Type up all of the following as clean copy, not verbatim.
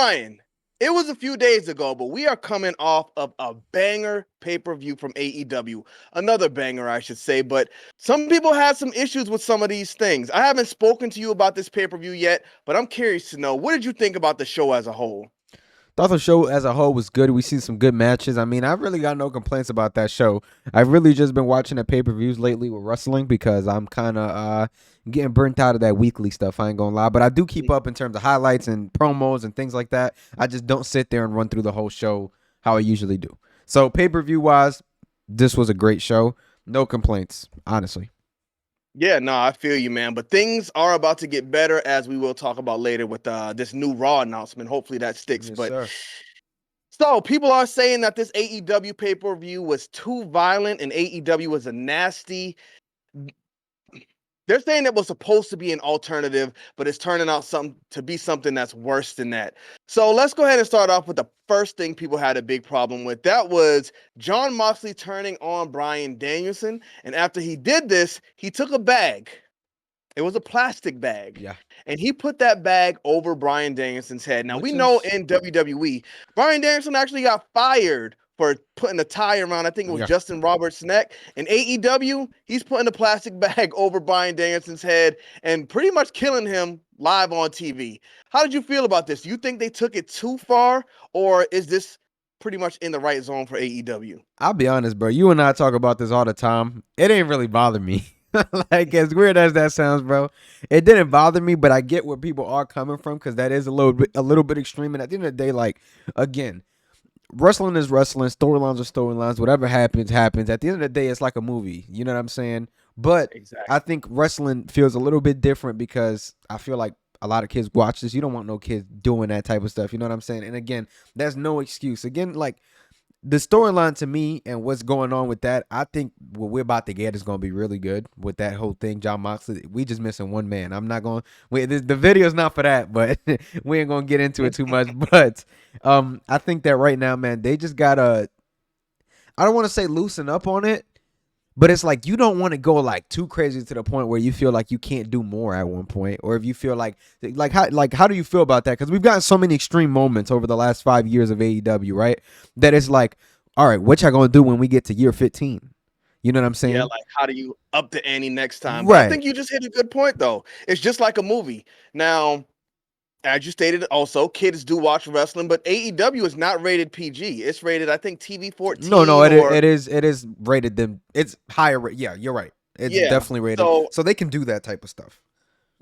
Brian, it was a few days ago, but we are coming off of a banger pay-per-view from AEW. Another banger, I should say, but some people had some issues with some of these things. I haven't spoken to you about this pay-per-view yet, but I'm curious to know, what did you think about the show as a whole? Thought the show as a whole was good. We see some good matches. I mean, I've really got no complaints about that show. I've really just been watching the pay-per-views lately with wrestling because I'm kind of getting burnt out of that weekly stuff. I ain't gonna lie, but I do keep up in terms of highlights and promos and things like that. I just don't sit there and run through the whole show how I usually do. So pay-per-view wise, this was a great show. No complaints, honestly. Yeah, no, I feel you, man. But things are about to get better, as we will talk about later with this new Raw announcement. Hopefully that sticks. Yes, But sir. so people are saying that this AEW pay-per-view was too violent and AEW was a nasty. They're saying it was supposed to be an alternative, but it's turning out to be something that's worse than that. So let's go ahead and start off with the first thing people had a big problem with. That was John Moxley turning on Bryan Danielson. And after he did this, he took a bag. It was a plastic bag. Yeah. And he put that bag over Bryan Danielson's head. Now, we Which know is in WWE, Bryan Danielson actually got fired for putting a tie around, I think it was yeah. Justin Roberts' neck. In AEW, he's putting a plastic bag over Bryan Danielson's head and pretty much killing him live on TV. How did you feel about this? Do you think they took it too far, or is this pretty much in the right zone for AEW? I'll be honest, bro. You and I talk about this all the time. It ain't really bother me. Like as weird as that sounds, bro, it didn't bother me. But I get where people are coming from because that is a little bit extreme. And at the end of the day, like again, wrestling is wrestling. Storylines are storylines. Whatever happens, happens. At the end of the day, it's like a movie. You know what I'm saying? But I Exactly. think wrestling feels a little bit different because I feel like a lot of kids watch this. You don't want no kids doing that type of stuff. You know what I'm saying? And again, that's no excuse. Again, like the storyline to me and what's going on with that, I think what we're about to get is going to be really good with that whole thing. John Moxley, we just missing one man. I'm not going. The video's not for that, but we ain't going to get into it too much. But I think that right now, man, they just gotta. I don't want to say loosen up on it, but it's like you don't want to go like too crazy to the point where you feel like you can't do more at one point, or if you feel like how do you feel about that? Because we've gotten so many extreme moments over the last 5 years of AEW, right? That it's like, all right, what y'all gonna do when we get to year 15? You know what I'm Yeah, saying? like how do you up the ante next time? But I Right. think you just hit a good point though. It's just like a movie. Now, as you stated also, kids do watch wrestling, but AEW is not rated PG. It's rated, I think, TV No, 14 it or it is rated them. It's higher. Yeah, you're right. It's yeah. definitely rated, So so they can do that type of stuff.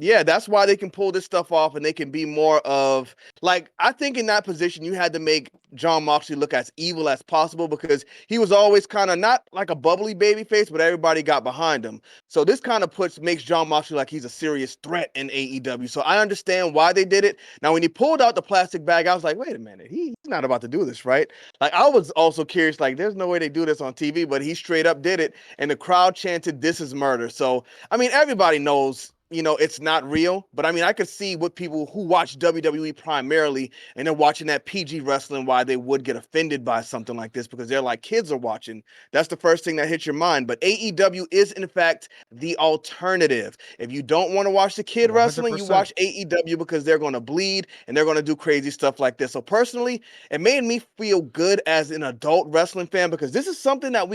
yeah, that's why they can pull this stuff off and they can be more of like I think in that position you had to make John Moxley look as evil as possible because he was always kind of not like a bubbly baby face, but everybody got behind him. So this kind of makes John Moxley like he's a serious threat in AEW. So I understand why they did it. Now when he pulled out the plastic bag, I was like, wait a minute, he's not about to do this, right? Like I was also curious, like there's no way they do this on TV, but he straight up did it, and the crowd chanted, "This is murder." So I mean, everybody knows, it's not real, but I mean, I could see what people who watch WWE primarily and they're watching that PG wrestling why they would get offended by something like this because they're like kids are watching. That's the first thing that hits your mind. But AEW is, in fact, the alternative. If you don't want to watch the kid wrestling, you 100%. watch AEW because they're going to bleed and they're going to do crazy stuff like this. So, personally, it made me feel good as an adult wrestling fan because this is something that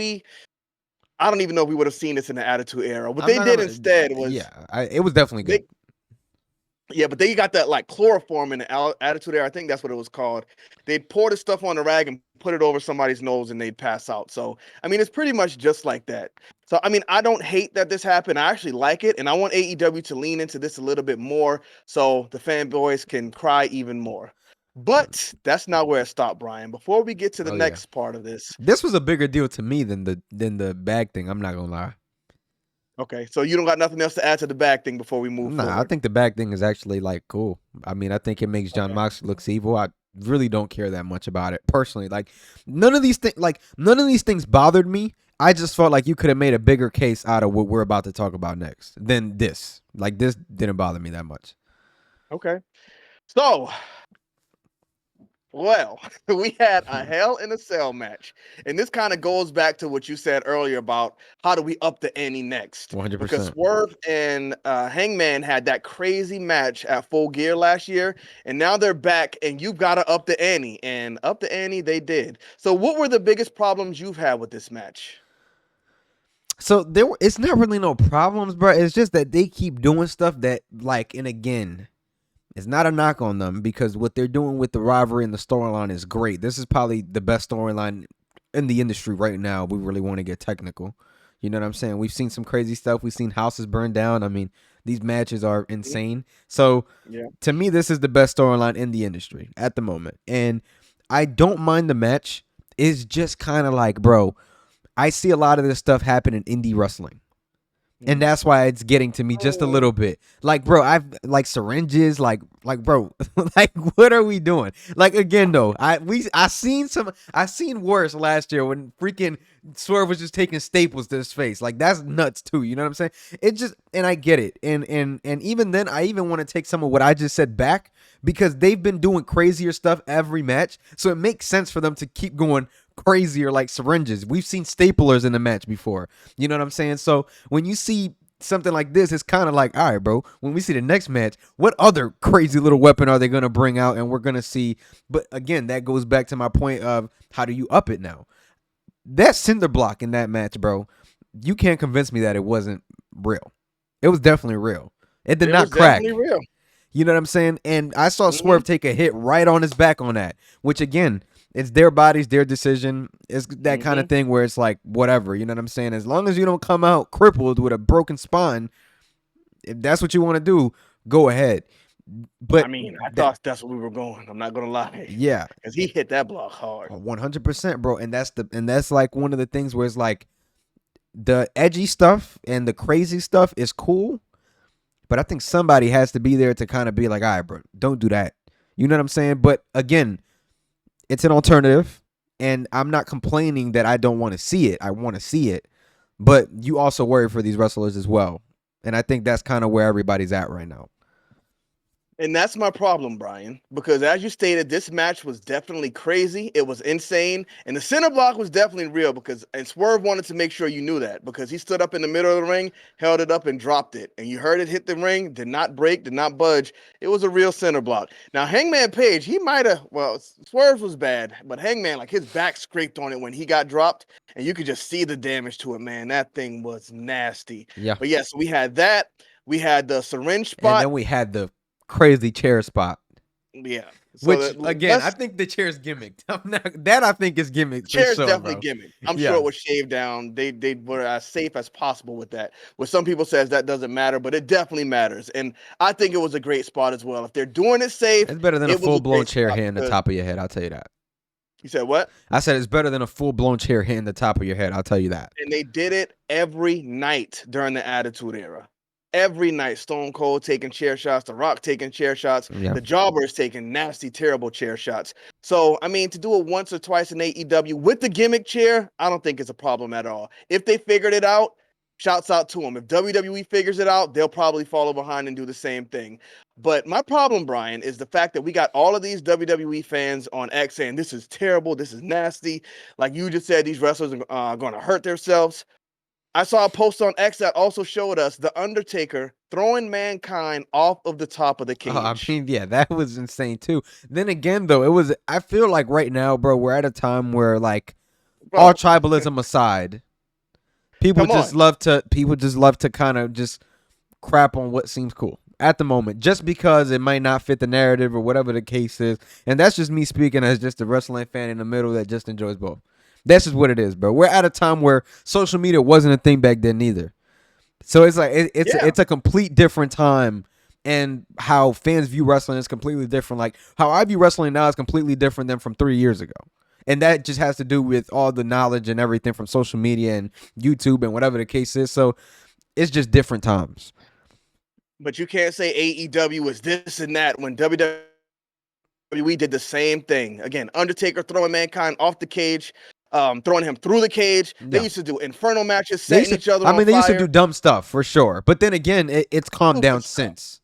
I don't even know if we would have seen this in the Attitude Era. What I'm they not did gonna. instead was Yeah, it was definitely good. they yeah, but they got that like chloroform in the Attitude Era. I think that's what it was called. They'd pour the stuff on a rag and put it over somebody's nose and they'd pass out. So, I mean, it's pretty much just like that. So, I mean, I don't hate that this happened. I actually like it. And I want AEW to lean into this a little bit more so the fanboys can cry even more. But that's not where it stopped, Brian. Before we get to the Oh yeah, next part of this, this was a bigger deal to me than the bag thing. I'm not gonna lie. okay, so you don't got nothing else to add to the back thing before we move Nah, I forward. think the bag thing is actually like cool. I mean, I think it makes John Okay. Moxley looks evil. I really don't care that much about it personally. None of these things bothered me. I just felt like you could have made a bigger case out of what we're about to talk about next than this. Like this didn't bother me that much. Okay. So Well, we had a Hell in a Cell match. And this kind of goes back to what you said earlier about how do we up the ante next? Because 100%. Swerve and Hangman had that crazy match at Full Gear last year. And now they're back, and you've got to up the ante. And up the ante they did. So, what were the biggest problems you've had with this match? So it's not really no problems, bro. It's just that they keep doing stuff that, like, and again, it's not a knock on them because what they're doing with the rivalry and the storyline is great. This is probably the best storyline in the industry right now. We really want to get technical. You know what I'm saying? We've seen some crazy stuff. We've seen houses burn down. I mean, these matches are insane. So, Yeah. to me, this is the best storyline in the industry at the moment. And I don't mind the match. It's just kind of like, bro, I see a lot of this stuff happen in indie wrestling. And that's why it's getting to me just a little bit. Like, bro, I've like syringes, like, bro, like, what are we doing? Like, again, though, I seen worse last year when freaking Swerve was just taking staples to his face. Like, that's nuts too. You know what I'm saying? It just, and I get it. And even then, I even want to take some of what I just said back because they've been doing crazier stuff every match. So it makes sense for them to keep going crazier, like syringes. We've seen staplers in the match before. You know what I'm saying? So when you see something like this, it's kind of like, all right, bro, when we see the next match, what other crazy little weapon are they going to bring out? And we're going to see. But again, that goes back to my point of how do you up it now? That cinder block in that match, bro, you can't convince me that it wasn't real. It was definitely real. It did It not was crack. definitely real. You know what I'm saying? And I saw Swerve take a hit right on his back on that, which again, it's their bodies, their decision. It's that kind of thing where it's like, whatever. You know what I'm saying? As long as you don't come out crippled with a broken spine, if that's what you want to do, go ahead. But I mean, I thought that's where we were going. I'm not gonna lie. yeah, Because he hit that block hard. 100%, bro. And that's like one of the things where it's like the edgy stuff and the crazy stuff is cool, but I think somebody has to be there to kind of be like, all right, bro, don't do that. You know what I'm saying? But again, it's an alternative, and I'm not complaining that I don't want to see it. I want to see it, but you also worry for these wrestlers as well, and I think that's kind of where everybody's at right now. And that's my problem, Brian, because as you stated, this match was definitely crazy. It was insane. And the center block was definitely real and Swerve wanted to make sure you knew that because he stood up in the middle of the ring, held it up and dropped it. And you heard it hit the ring, did not break, did not budge. It was a real center block. Now, Hangman Page, he might have, well, Swerve was bad, but Hangman, like his back scraped on it when he got dropped. And you could just see the damage to it, man. That thing was nasty. Yeah. But yes, we had that. We had the syringe spot. And then we had the crazy chair spot. Yeah. So which again, I think the chair's gimmicked. I think is gimmicked. Chair's sure, definitely bro. gimmicked. I'm sure it was shaved down. They were as safe as possible with that. What some people says that doesn't matter, but it definitely matters. And I think it was a great spot as well. If they're doing it safe, it's better than a full blown chair hitting the top of your head. I'll tell you that. You said what? I said it's better than a full blown chair hitting the top of your head. I'll tell you that. And they did it every night during the Attitude Era. Every night, Stone Cold taking chair shots, The Rock taking chair shots, the Jobbers taking nasty, terrible chair shots. So, I mean, to do it once or twice in AEW with the gimmick chair, I don't think it's a problem at all. If they figured it out, shouts out to them. If WWE figures it out, they'll probably follow behind and do the same thing. But my problem, Brian, is the fact that we got all of these WWE fans on X saying this is terrible, this is nasty. Like you just said, these wrestlers are going to hurt themselves. I saw a post on X that also showed us The Undertaker throwing Mankind off of the top of the cage. I mean, yeah, that was insane too. Then again, though, I feel like right now, bro, we're at a time where, like, all tribalism aside, people just love to kind of just crap on what seems cool at the moment, just because it might not fit the narrative or whatever the case is. And that's just me speaking as just a wrestling fan in the middle that just enjoys both. That's just what it is, bro. We're at a time where social media wasn't a thing back then either. So it's like it's a complete different time, and how fans view wrestling is completely different. Like how I view wrestling now is completely different than from 3 years ago. And that just has to do with all the knowledge and everything from social media and YouTube and whatever the case is. So it's just different times. But you can't say AEW is this and that when WWE did the same thing. Again, Undertaker throwing Mankind off the cage. Throwing him through the cage. They used to do inferno matches, setting each other on fire. They used to do dumb stuff for sure. But then again, it's calmed down since.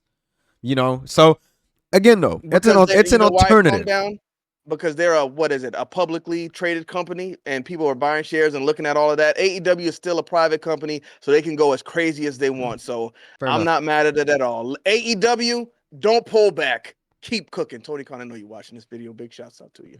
You know? So, again, though, it's an alternative. because they're a publicly traded company, and people are buying shares and looking at all of that. AEW is still a private company, so they can go as crazy as they want. So Fair I'm enough. not mad at it at all. AEW, don't pull back. Keep cooking. Tony Khan, I know you're watching this video. Big shouts out to you.